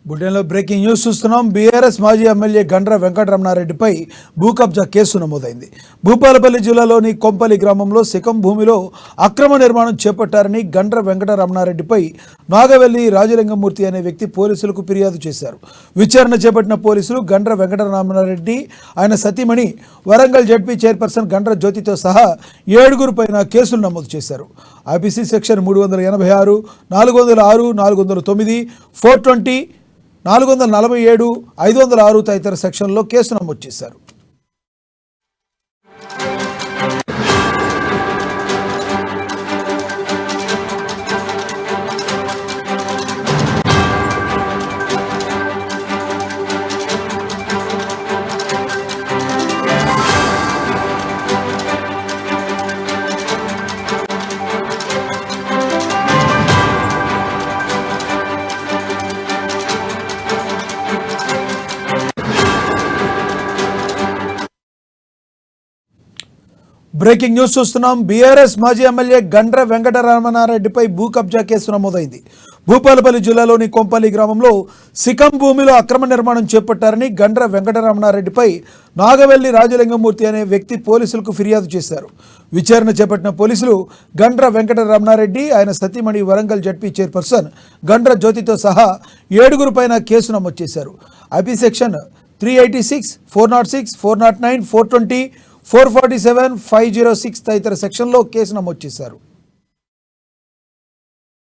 బులెటిన్లో breaking news చూస్తున్నాం. BRS మాజీ ఎమ్మెల్యే గండ్ర వెంకటరమణారెడ్డిపై భూ కబ్జా కేసు నమోదైంది. భూపాలపల్లి జిల్లాలోని కొంపల్లి గ్రామంలో శిఖం భూమిలో అక్రమ నిర్మాణం చేపట్టారని గండ్ర వెంకటరమణారెడ్డిపై నాగవెల్లి రాజలింగమూర్తి అనే వ్యక్తి పోలీసులకు ఫిర్యాదు చేశారు. విచారణ చేపట్టిన పోలీసులు గండ్ర వెంకటరమణారెడ్డి, ఆయన సతీమణి, వరంగల్ జడ్పీ చైర్పర్సన్ గండ్ర జ్యోతితో సహా 7 పైన కేసులు నమోదు చేశారు. ఐపీసీ సెక్షన్ 386, 406, 409, 420, 447, 506 తదితర సెక్షన్లో కేసు నమోదు చేశారు. బ్రేకింగ్ న్యూస్ చూస్తున్నాం. బీఆర్ఎస్ మాజీ ఎమ్మెల్యే గండ్ర వెంకటరమణారెడ్డిపై భూ కబ్జా కేసు నమోదైంది. భూపాలపల్లి జిల్లాలోని కొంపల్లి గ్రామంలో శిఖం భూమిలో అక్రమ నిర్మాణం చేపట్టారని గండ్ర వెంకటరమణారెడ్డిపై నాగవెల్లి రాజలింగమూర్తి అనే వ్యక్తి పోలీసులకు ఫిర్యాదు చేశారు. విచారణ చేపట్టిన పోలీసులు గండ్ర వెంకటరమణారెడ్డి, ఆయన సతీమణి, వరంగల్ జడ్పీ చైర్పర్సన్ గండ్ర జ్యోతితో సహా 7 పైన కేసు నమోదు చేశారు. ఐపీ సెక్షన్ 386, 406, 409, 420, 447, 506 తదితర సెక్షన్లో కేసు నమోదు చేశారు.